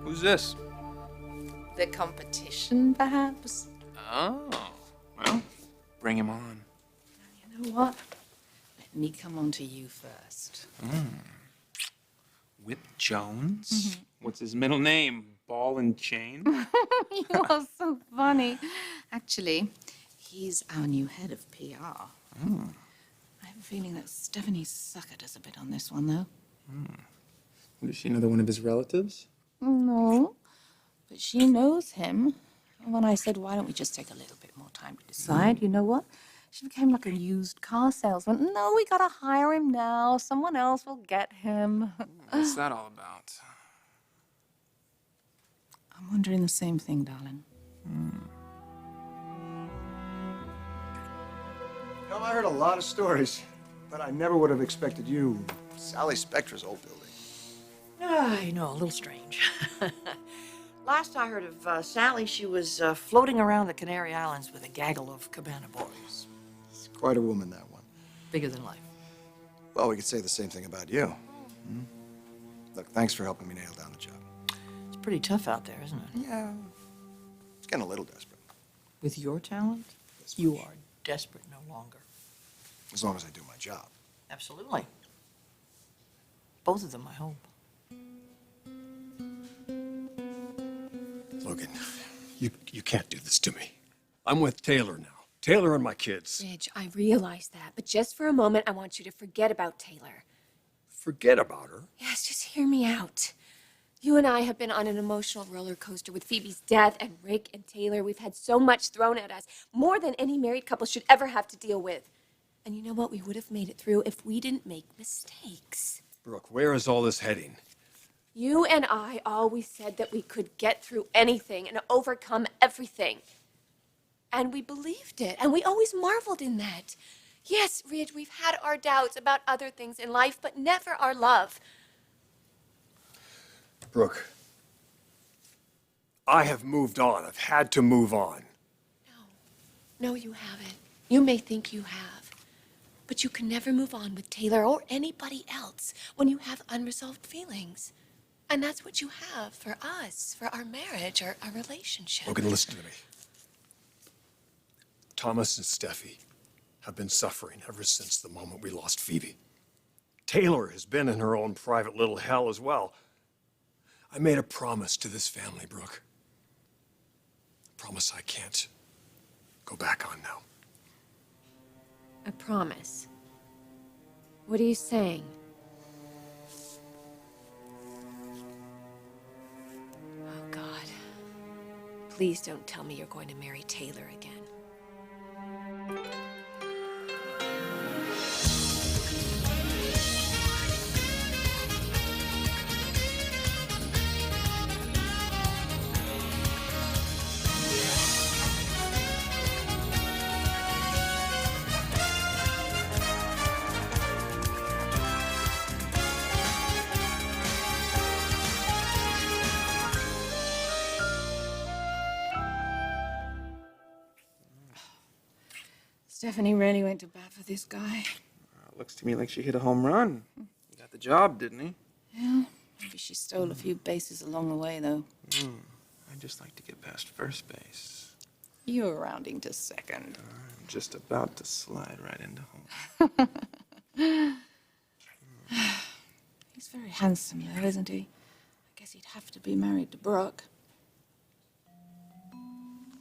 Who's this? The competition, perhaps? Oh, well, bring him on. You know what? Let me come on to you first. Whip Jones? What's his middle name? Ball and Chain? You are so funny. Actually, he's our new head of PR. I have a feeling that Stephanie suckered us a bit on this one, though. Is she another one of his relatives? No, but she knows him. And when I said, why don't we just take a little bit more time to decide, you know what? She became like a used car salesman. No, we gotta hire him now. Someone else will get him. What's that all about? I'm wondering the same thing, darling. You know, I heard a lot of stories, but I never would have expected you. Sally Spectra's old building. I know, a little strange. Last I heard of Sally, she was floating around the Canary Islands with a gaggle of cabana boys. It's quite a woman, that one. Bigger than life. Well, we could say the same thing about you. Look, thanks for helping me nail down the job. It's pretty tough out there, isn't it? Yeah, it's getting a little desperate. With your talent, you are desperate no longer. As long as I do my job. Absolutely. Both of them, I hope. Logan, you can't do this to me. I'm with Taylor now. Taylor and my kids. Ridge, I realize that, but just for a moment, I want you to forget about Taylor. Forget about her. Yes, just hear me out. You and I have been on an emotional roller coaster with Phoebe's death and Rick and Taylor. We've had so much thrown at us, more than any married couple should ever have to deal with. And you know what? We would have made it through if we didn't make mistakes. Brooke, where is all this heading? You and I always said that we could get through anything and overcome everything. And we believed it, and we always marveled in that. Yes, Ridge, we've had our doubts about other things in life, but never our love. Brooke, I have moved on. I've had to move on. No, you haven't. You may think you have, but you can never move on with Taylor or anybody else when you have unresolved feelings. And that's what you have for us, for our marriage or our relationship. Logan, listen to me. Thomas and Steffi have been suffering ever since the moment we lost Phoebe. Taylor has been in her own private little hell as well. I made a promise to this family, Brooke. A promise I can't go back on now. A promise. What are you saying? Oh, God. Please don't tell me you're going to marry Taylor again. Stephanie really went to bat for this guy. Looks to me like she hit a home run. He got the job, didn't he? Yeah, maybe she stole a few bases along the way, though. I'd just like to get past first base. You're rounding to second. I'm just about to slide right into home. He's very handsome, though, isn't he? I guess he'd have to be married to Brooke.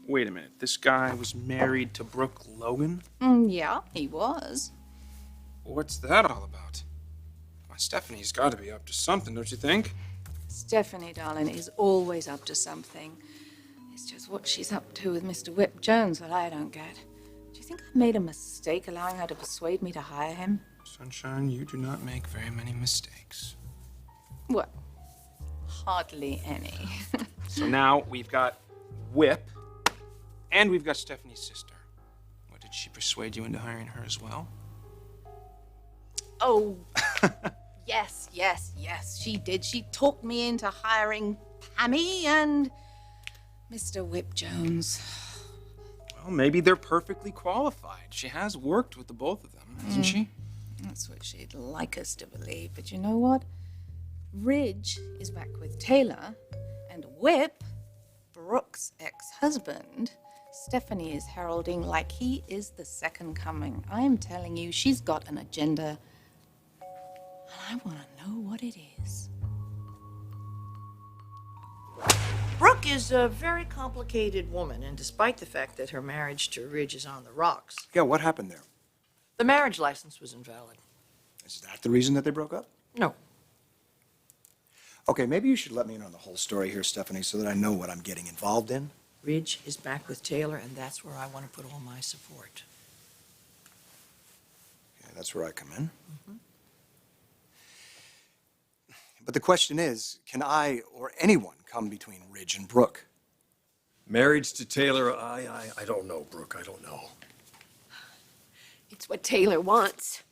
Wait a minute. This guy was married to Brooke Logan? Yeah, he was. What's that all about? Why, Stephanie's got to be up to something, don't you think? Stephanie, darling, is always up to something. It's just what she's up to with Mr. Whip Jones that I don't get. Do you think I made a mistake allowing her to persuade me to hire him? Sunshine, you do not make very many mistakes. Well, hardly any. So now we've got Whip, and we've got Stephanie's sister. What, did she persuade you into hiring her as well? Oh, yes, yes, yes, she did. She talked me into hiring Pammy and Mr. Whip Jones. Well, maybe they're perfectly qualified. She has worked with the both of them, hasn't she? That's what she'd like us to believe. But you know what? Ridge is back with Taylor, and Whip, Brooke's ex-husband, Stephanie is heralding like he is the second coming. I'm telling you, she's got an agenda, and I want to know what it is. Brooke is a very complicated woman, and despite the fact that her marriage to Ridge is on the rocks, Yeah, what happened there? the marriage license was invalid. Is that the reason that they broke up? No. Okay, maybe you should let me in on the whole story here, Stephanie, so that I know what I'm getting involved in. Ridge is back with Taylor, and that's where I want to put all my support. Yeah, that's where I come in. But the question is, can I or anyone come between Ridge and Brooke? Marriage to Taylor, I don't know, Brooke, I don't know. It's what Taylor wants.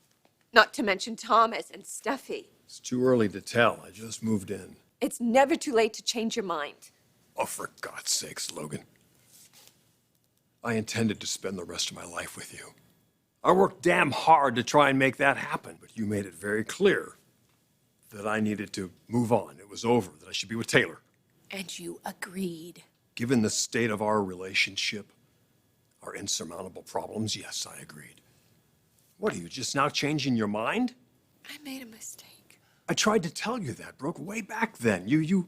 Not to mention Thomas and Steffy. It's too early to tell. I just moved in. It's never too late to change your mind. Oh, for God's sakes, Logan. I intended to spend the rest of my life with you. I worked damn hard to try and make that happen, but you made it very clear that I needed to move on. It was over, that I should be with Taylor. And you agreed. Given the state of our relationship, our insurmountable problems, yes, I agreed. What, are you just now changing your mind? I made a mistake. I tried to tell you that, Brooke, way back then. You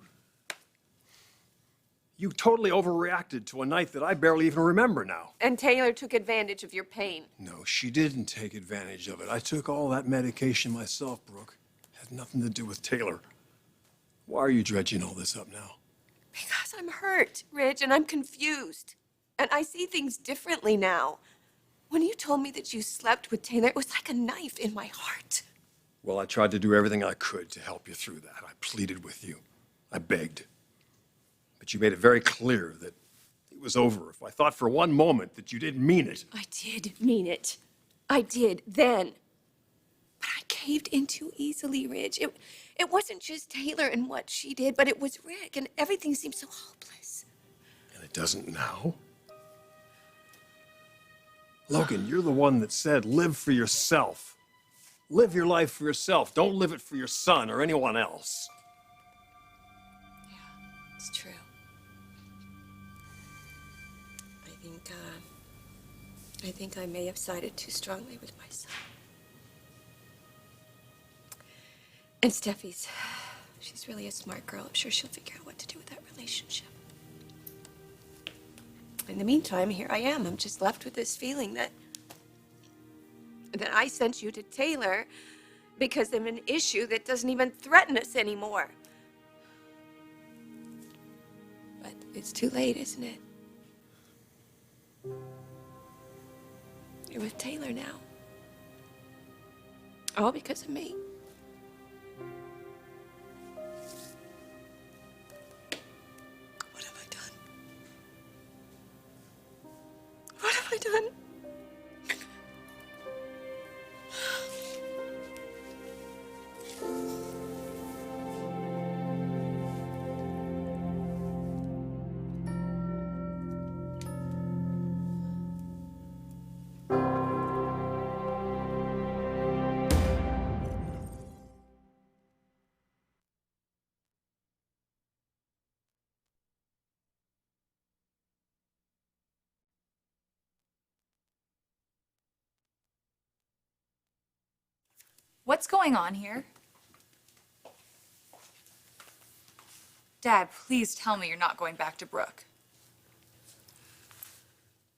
totally overreacted to a night that I barely even remember now. And Taylor took advantage of your pain. No, she didn't take advantage of it. I took all that medication myself, Brooke. Had nothing to do with Taylor. Why are you dredging all this up now? Because I'm hurt, Ridge, and I'm confused. And I see things differently now. When you told me that you slept with Taylor, it was like a knife in my heart. Well, I tried to do everything I could to help you through that. I pleaded with you. I begged. But you made it very clear that it was over. If I thought for one moment that you didn't mean it. I did mean it. I did then. But I caved in too easily, Ridge. It wasn't just Taylor and what she did, but it was Rick, and everything seemed so hopeless. And it doesn't now? Logan, you're the one that said live for yourself. Live your life for yourself. Don't live it for your son or anyone else. Yeah, it's true. I think I may have sided too strongly with my son. And Steffi's, she's really a smart girl. I'm sure she'll figure out what to do with that relationship. In the meantime, here I am. I'm just left with this feeling that I sent you to Taylor because of an issue that doesn't even threaten us anymore. But it's too late, isn't it? You're with Taylor now. All because of me. What have I done? What have I done? What's going on here? Dad, please tell me you're not going back to Brooke.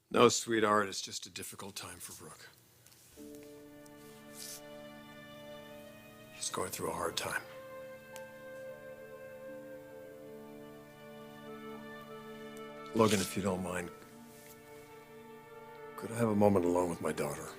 No, sweetheart, it's just a difficult time for Brooke. She's going through a hard time. Logan, if you don't mind, could I have a moment alone with my daughter?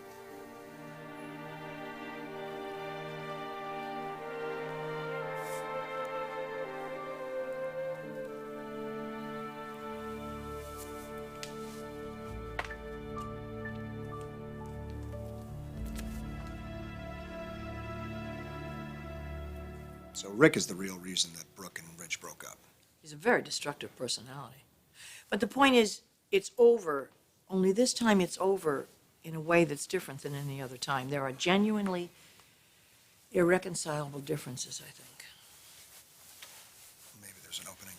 So Rick is the real reason that Brooke and Rich broke up. He's a very destructive personality. But the point is, it's over, only this time it's over in a way that's different than any other time. There are genuinely irreconcilable differences, I think. Maybe there's an opening.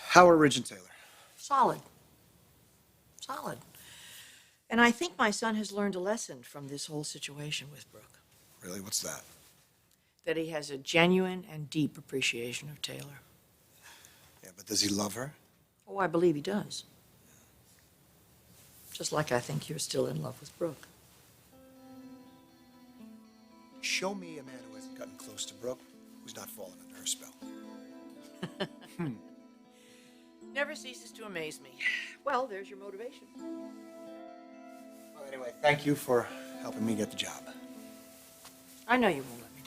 How are Ridge and Taylor? Solid. Solid. And I think my son has learned a lesson from this whole situation with Brooke. Really? What's that? That he has a genuine and deep appreciation of Taylor. Yeah, but does he love her? Oh, I believe he does. Just like I think you're still in love with Brooke. Show me a man who hasn't gotten close to Brooke, who's not fallen under her spell. Never ceases to amaze me. Well, there's your motivation. Well, anyway, thank you for helping me get the job. I know you won't let me down.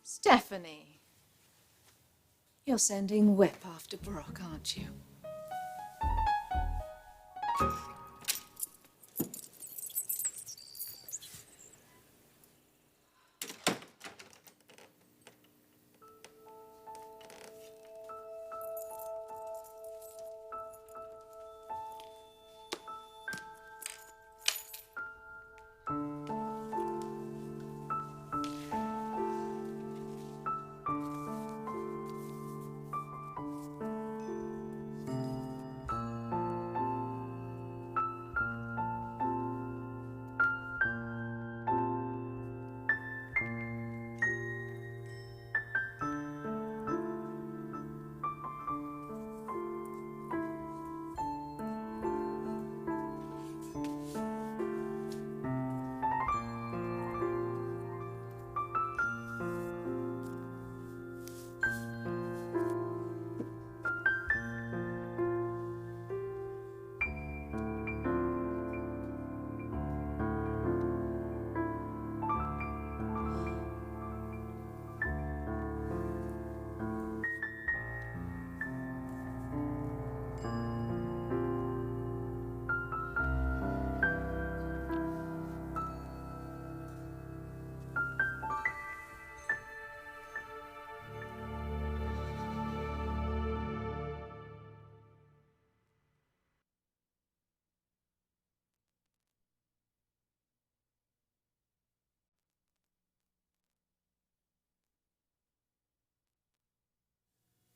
Stephanie, you're sending Whip after Brooke, aren't you?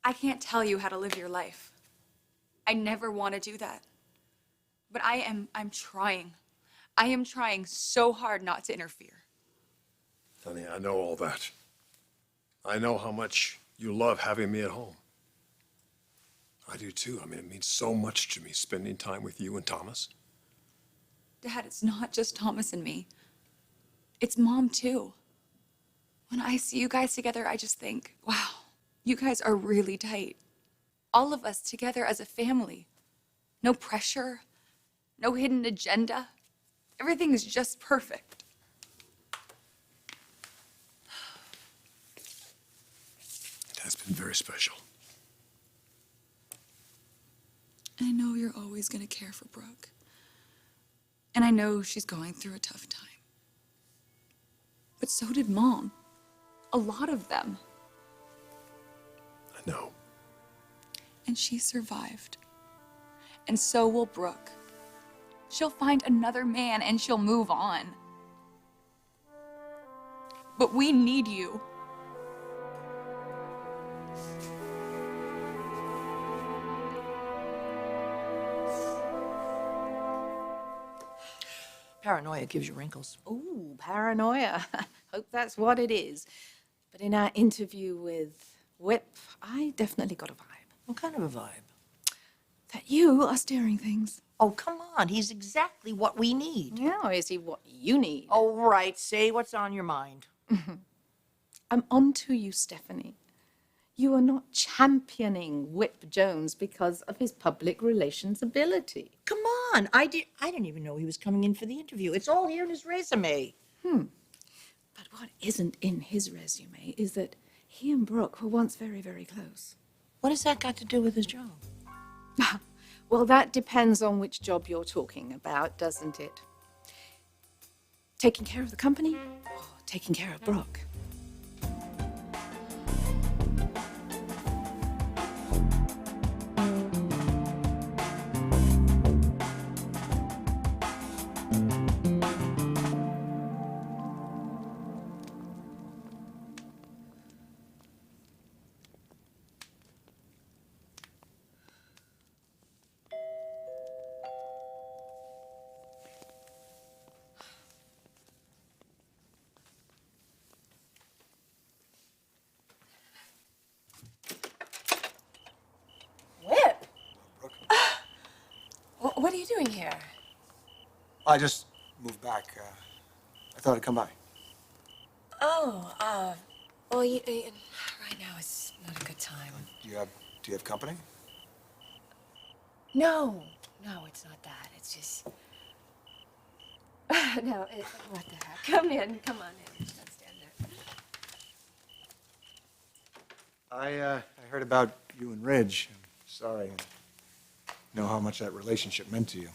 I can't tell you how to live your life. I never want to do that. But I'm trying. I am trying so hard not to interfere. Honey, I know all that. I know how much you love having me at home. I do too. I mean, it means so much to me spending time with you and Thomas. Dad, it's not just Thomas and me. It's Mom too. When I see you guys together, I just think, wow, you guys are really tight. All of us together as a family. No pressure, no hidden agenda. Everything is just perfect. It has been very special. I know you're always going to care for Brooke. And I know she's going through a tough time. But so did Mom. A lot of them. I know. And she survived. And so will Brooke. She'll find another man and she'll move on. But we need you. Paranoia gives you wrinkles. Ooh, paranoia. Hope that's what it is. But in our interview with Whip, I definitely got a vibe. What kind of a vibe? That you are steering things. Oh, come on. He's exactly what we need. Yeah, or is he what you need? All right, say what's on your mind. I'm on to you, Stephanie. You are not championing Whip Jones because of his public relations ability. Come on. I didn't even know he was coming in for the interview. It's all here in his resume. But what isn't in his resume is that he and Brooke were once very, very close. What has that got to do with his job? Well, that depends on which job you're talking about, doesn't it? Taking care of the company or taking care of Brooke? Whip? Brooke? What are you doing here? I just moved back. I thought I'd come by. Oh, well, right now is not a good time. Do you have company? No, it's not that. It's just... No, what the heck? Come in, come on in. Don't stand there. I heard about you and Ridge. I'm sorry. I know how much that relationship meant to you.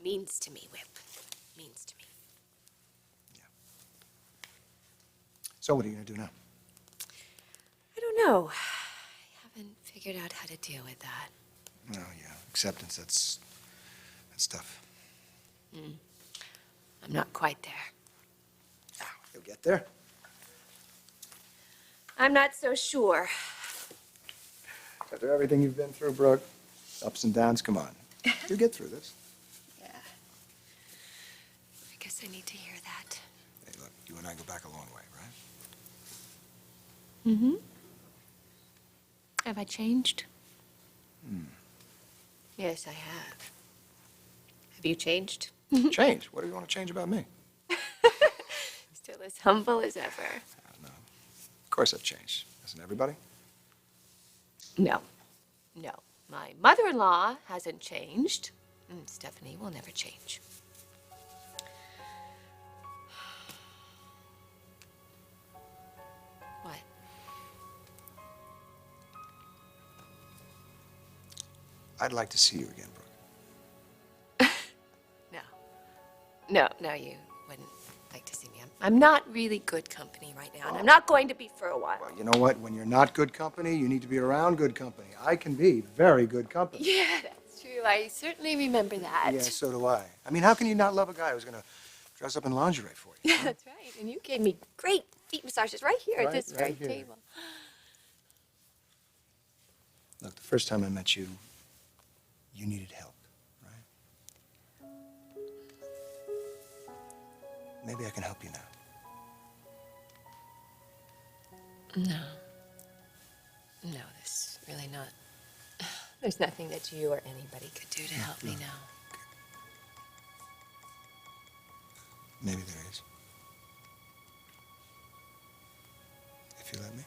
Means to me, Whip. Means to me. So what are you gonna do now? I don't know. I haven't figured out how to deal with that. Well, yeah, acceptance, that's tough. I'm not quite there. Ah, you'll get there. I'm not so sure. After everything you've been through, Brooke, ups and downs, come on. You'll get through this. Yeah. I guess I need to hear that. Hey, look, you and I go back a long way, right? Mm-hmm. Have I changed? Yes, I have. Have you changed? Change? What do you want to change about me? Still as humble as ever. Of course I've changed. Hasn't everybody? No. My mother-in-law hasn't changed. Stephanie will never change. What? I'd like to see you again, Brooke. No, you wouldn't like to see me. I'm not really good company right now, and I'm not going to be for a while. Well, you know what? When you're not good company, you need to be around good company. I can be very good company. Yeah, that's true. I certainly remember that. Yeah, so do I. I mean, how can you not love a guy who's going to dress up in lingerie for you? Yeah, that's right. And you gave me great feet massages right here at this very here. table. Look, the first time I met you, you needed help, right? Maybe I can help you now. No, there's really not. There's nothing that you or anybody could do to help me now. Maybe there is. If you let me.